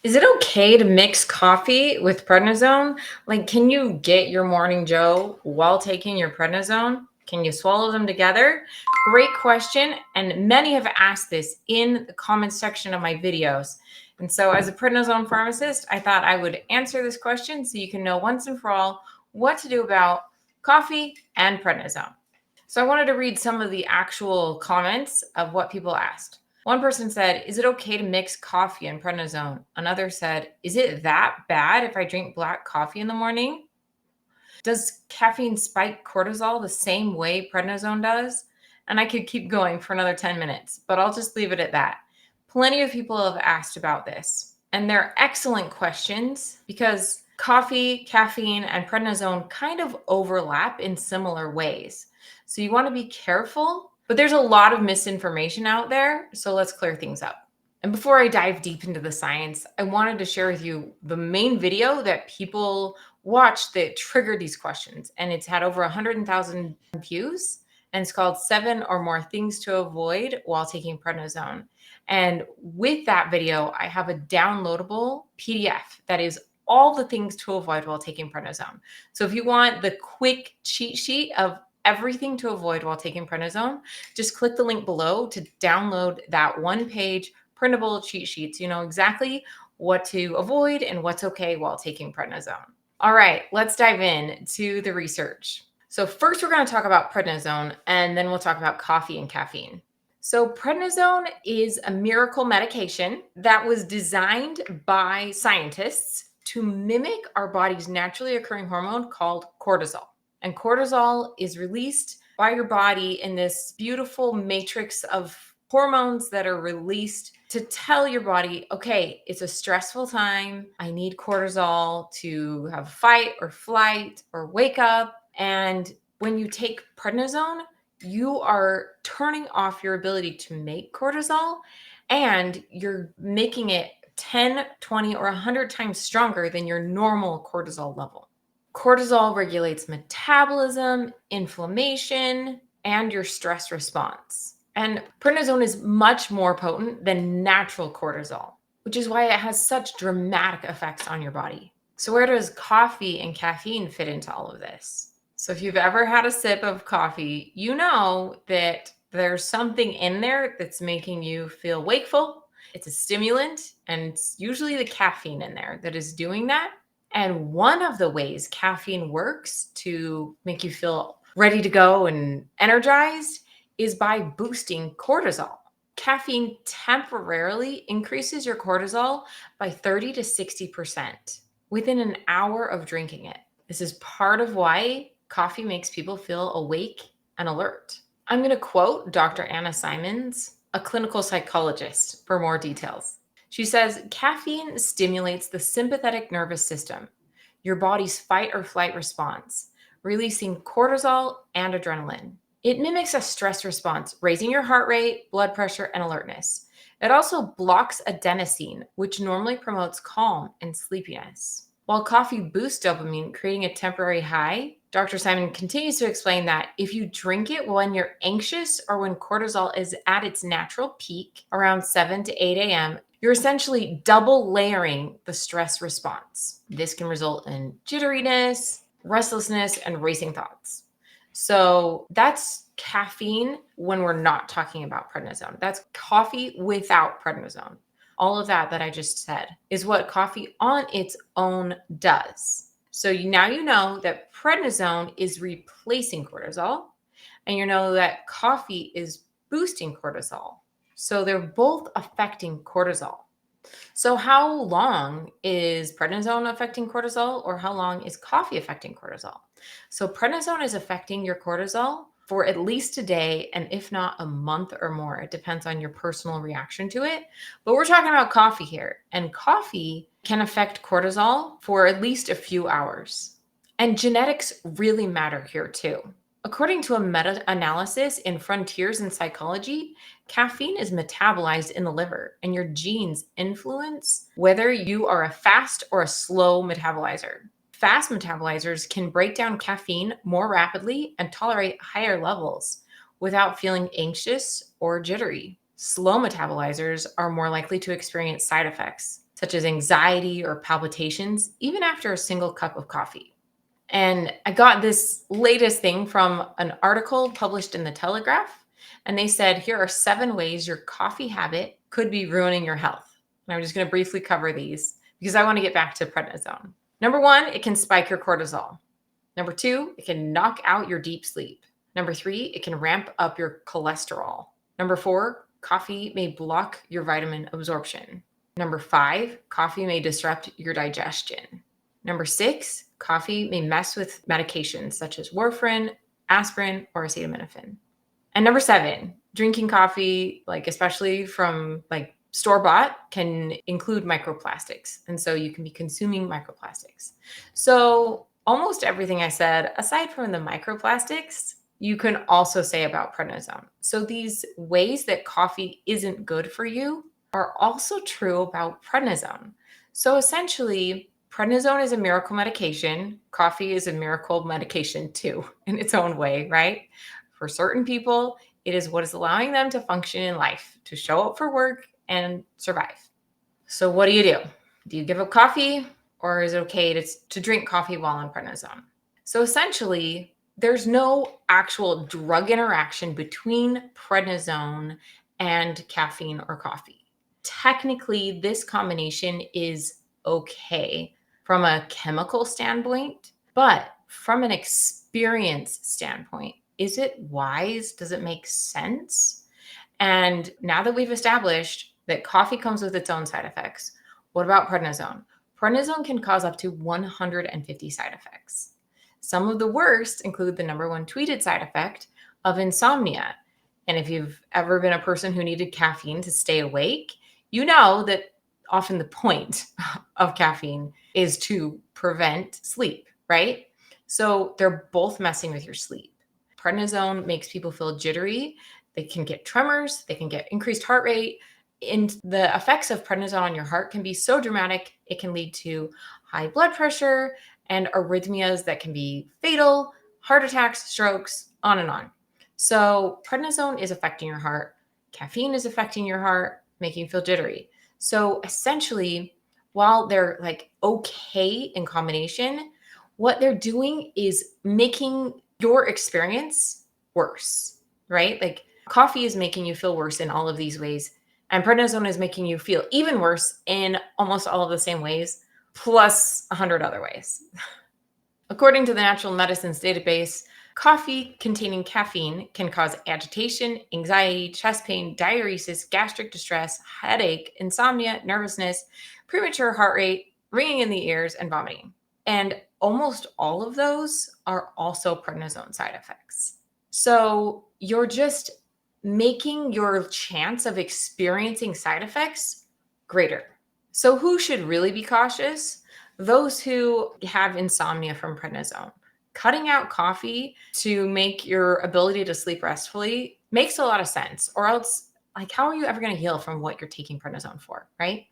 Is it okay to mix coffee with prednisone? Like, can you get your morning Joe while taking your prednisone? Can you swallow them together? Great question. And many have asked this in the comments section of my videos. And so, as a prednisone pharmacist, I thought I would answer this question so you can know once and for all what to do about coffee and prednisone. So, I wanted to read some of the actual comments of what people asked. One person said, "Is it okay to mix coffee and prednisone?" Another said, "Is it that bad if I drink black coffee in the morning? Does caffeine spike cortisol the same way prednisone does?" And I could keep going for another 10 minutes, but I'll just leave it at that. Plenty of people have asked about this, and they're excellent questions because coffee, caffeine, and prednisone kind of overlap in similar ways. So you want to be careful, but there's a lot of misinformation out there. So let's clear things up. And before I dive deep into the science, I wanted to share with you the main video that people watched that triggered these questions. And it's had over 100,000 views. And it's called 7 or More Things to Avoid While Taking Prednisone. And with that video, I have a downloadable PDF that is all the things to avoid while taking prednisone. So if you want the quick cheat sheet of everything to avoid while taking prednisone, just click the link below to download that one-page printable cheat sheets. You know exactly what to avoid and what's okay while taking prednisone. All right, let's dive in to the research. So first we're going to talk about prednisone, and then we'll talk about coffee and caffeine. So prednisone is a miracle medication that was designed by scientists to mimic our body's naturally occurring hormone called cortisol. And cortisol is released by your body in this beautiful matrix of hormones that are released to tell your body, okay, it's a stressful time. I need cortisol to have fight or flight or wake up. And when you take prednisone, you are turning off your ability to make cortisol, and you're making it 10, 20, or 100 times stronger than your normal cortisol level. Cortisol regulates metabolism, inflammation, and your stress response. And prednisone is much more potent than natural cortisol, which is why it has such dramatic effects on your body. So, where does coffee and caffeine fit into all of this? So, if you've ever had a sip of coffee, you know that there's something in there that's making you feel wakeful. It's a stimulant, and it's usually the caffeine in there that is doing that. And one of the ways caffeine works to make you feel ready to go and energized is by boosting cortisol. Caffeine temporarily increases your cortisol by 30 to 60% within an hour of drinking it. This is part of why coffee makes people feel awake and alert. I'm going to quote Dr. Anna Simons, a clinical psychologist, for more details. She says, "Caffeine stimulates the sympathetic nervous system, your body's fight or flight response, releasing cortisol and adrenaline. It mimics a stress response, raising your heart rate, blood pressure, and alertness. It also blocks adenosine, which normally promotes calm and sleepiness." While coffee boosts dopamine, creating a temporary high, Dr. Simon continues to explain that if you drink it when you're anxious or when cortisol is at its natural peak around 7 to 8 a.m., you're essentially double layering the stress response. This can result in jitteriness, restlessness, and racing thoughts. So that's caffeine when we're not talking about prednisone. That's coffee without prednisone. All of that I just said is what coffee on its own does. So now you know that prednisone is replacing cortisol, and you know that coffee is boosting cortisol. So they're both affecting cortisol. So how long is prednisone affecting cortisol, or how long is coffee affecting cortisol? So prednisone is affecting your cortisol for at least a day, and if not a month or more. It depends on your personal reaction to it. But we're talking about coffee here, and coffee can affect cortisol for at least a few hours. And genetics really matter here too. According to a meta-analysis in Frontiers in Psychology, caffeine is metabolized in the liver, and your genes influence whether you are a fast or a slow metabolizer. Fast metabolizers can break down caffeine more rapidly and tolerate higher levels without feeling anxious or jittery. Slow metabolizers are more likely to experience side effects, such as anxiety or palpitations, even after a single cup of coffee. And I got this latest thing from an article published in the Telegraph. And they said, here are 7 ways your coffee habit could be ruining your health. And I'm just going to briefly cover these because I want to get back to prednisone. Number 1, it can spike your cortisol. Number 2, it can knock out your deep sleep. Number 3, it can ramp up your cholesterol. Number 4, coffee may block your vitamin absorption. Number 5, coffee may disrupt your digestion. Number 6, coffee may mess with medications such as warfarin, aspirin, or acetaminophen. And number 7, drinking coffee, especially from store-bought, can include microplastics. And so you can be consuming microplastics. So almost everything I said, aside from the microplastics, you can also say about prednisone. So these ways that coffee isn't good for you are also true about prednisone. So essentially, prednisone is a miracle medication. Coffee is a miracle medication too, in its own way, right? For certain people, it is what is allowing them to function in life, to show up for work and survive. So what do? Do you give up coffee, or is it okay to drink coffee while on prednisone? So essentially, there's no actual drug interaction between prednisone and caffeine or coffee. Technically, this combination is okay from a chemical standpoint, but from an experience standpoint, is it wise? Does it make sense? And now that we've established that coffee comes with its own side effects, what about prednisone? Prednisone can cause up to 150 side effects. Some of the worst include the number 1 tweeted side effect of insomnia. And if you've ever been a person who needed caffeine to stay awake, you know that often the point of caffeine is to prevent sleep, right? So they're both messing with your sleep. Prednisone makes people feel jittery. They can get tremors. They can get increased heart rate. And the effects of prednisone on your heart can be so dramatic, it can lead to high blood pressure and arrhythmias that can be fatal, heart attacks, strokes, on and on. So prednisone is affecting your heart. Caffeine is affecting your heart, making you feel jittery. So essentially, while they're okay in combination, what they're doing is making your experience worse, right? Coffee is making you feel worse in all of these ways. And prednisone is making you feel even worse in almost all of the same ways, plus 100 other ways. According to the Natural Medicines database, coffee containing caffeine can cause agitation, anxiety, chest pain, diuresis, gastric distress, headache, insomnia, nervousness, premature heart rate, ringing in the ears, and vomiting. And almost all of those are also prednisone side effects. So you're just making your chance of experiencing side effects greater. So who should really be cautious? Those who have insomnia from prednisone. Cutting out coffee to make your ability to sleep restfully makes a lot of sense. Or else, how are you ever going to heal from what you're taking prednisone for, right?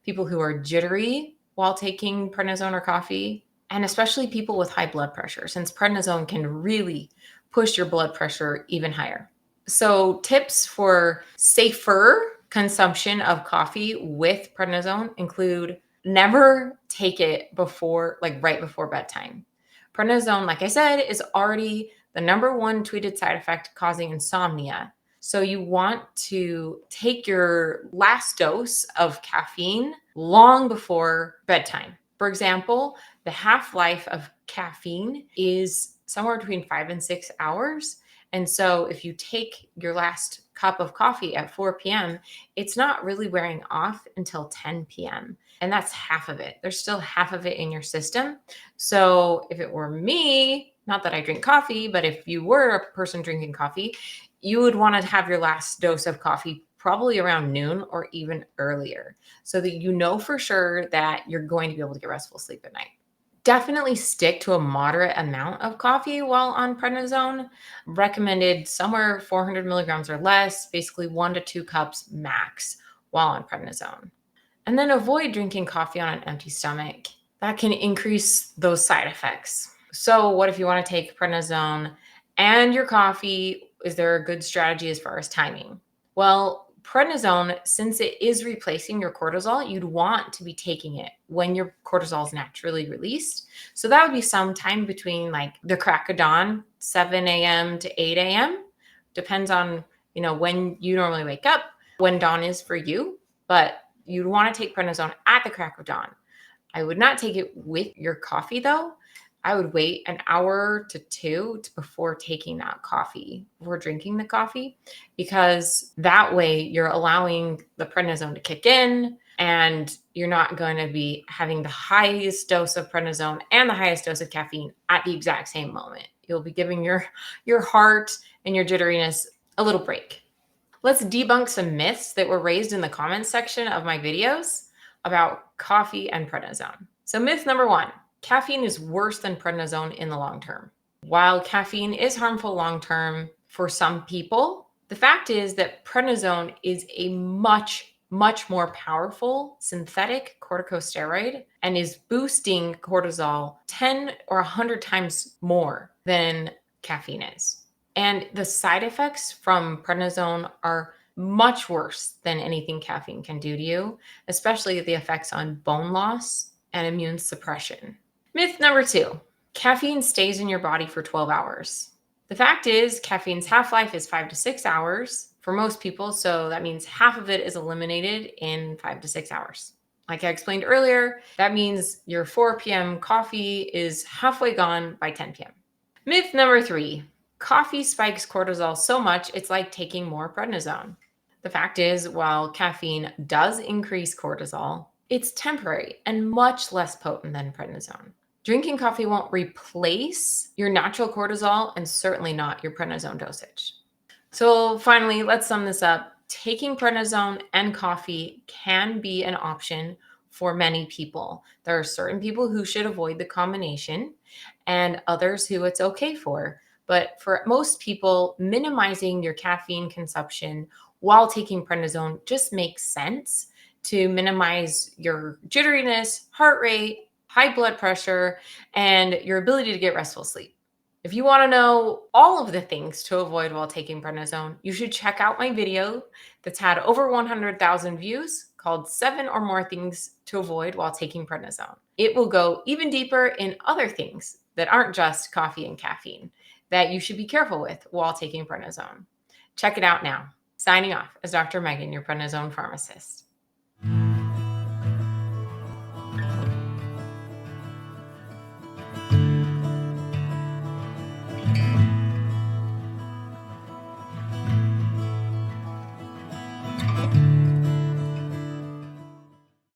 People who are jittery while taking prednisone or coffee, and especially people with high blood pressure, since prednisone can really push your blood pressure even higher. So tips for safer consumption of coffee with prednisone include never take it right before bedtime. Prednisone, like I said, is already the number 1 tweeted side effect causing insomnia. So you want to take your last dose of caffeine long before bedtime. For example, the half-life of caffeine is somewhere between 5 and 6 hours. And so if you take your last cup of coffee at 4 p.m., it's not really wearing off until 10 p.m. And that's half of it. There's still half of it in your system. So if it were me, not that I drink coffee, but if you were a person drinking coffee, you would want to have your last dose of coffee probably around noon or even earlier, so that you know for sure that you're going to be able to get restful sleep at night. Definitely stick to a moderate amount of coffee while on prednisone. Recommended somewhere 400 milligrams or less, basically 1 to 2 cups max while on prednisone. And then avoid drinking coffee on an empty stomach. That can increase those side effects. So what if you want to take prednisone and your coffee? Is there a good strategy as far as timing? Well, Prednisone, since it is replacing your cortisol, you'd want to be taking it when your cortisol is naturally released. So that would be sometime between like the crack of dawn, 7 a.m. to 8 a.m. Depends on, when you normally wake up, when dawn is for you, but you'd want to take prednisone at the crack of dawn. I would not take it with your coffee though. I would wait an hour to two before taking that coffee, before drinking the coffee, because that way you're allowing the prednisone to kick in and you're not going to be having the highest dose of prednisone and the highest dose of caffeine at the exact same moment. You'll be giving your heart and your jitteriness a little break. Let's debunk some myths that were raised in the comments section of my videos about coffee and prednisone. So myth number 1, caffeine is worse than prednisone in the long term. While caffeine is harmful long term for some people, the fact is that prednisone is a much more powerful synthetic corticosteroid and is boosting cortisol 10 or 100 times more than caffeine is. And the side effects from prednisone are much worse than anything caffeine can do to you, especially the effects on bone loss and immune suppression. Myth number 2, caffeine stays in your body for 12 hours. The fact is, caffeine's half-life is 5 to 6 hours for most people, so that means half of it is eliminated in 5 to 6 hours. Like I explained earlier, that means your 4 p.m. coffee is halfway gone by 10 p.m. Myth number 3, coffee spikes cortisol so much it's like taking more prednisone. The fact is, while caffeine does increase cortisol, it's temporary and much less potent than prednisone. Drinking coffee won't replace your natural cortisol and certainly not your prednisone dosage. So finally, let's sum this up. Taking prednisone and coffee can be an option for many people. There are certain people who should avoid the combination and others who it's okay for. But for most people, minimizing your caffeine consumption while taking prednisone just makes sense to minimize your jitteriness, heart rate, high blood pressure, and your ability to get restful sleep. If you want to know all of the things to avoid while taking prednisone, you should check out my video that's had over 100,000 views called 7 or More Things to Avoid While Taking Prednisone. It will go even deeper in other things that aren't just coffee and caffeine that you should be careful with while taking prednisone. Check it out now. Signing off as Dr. Megan, your prednisone pharmacist.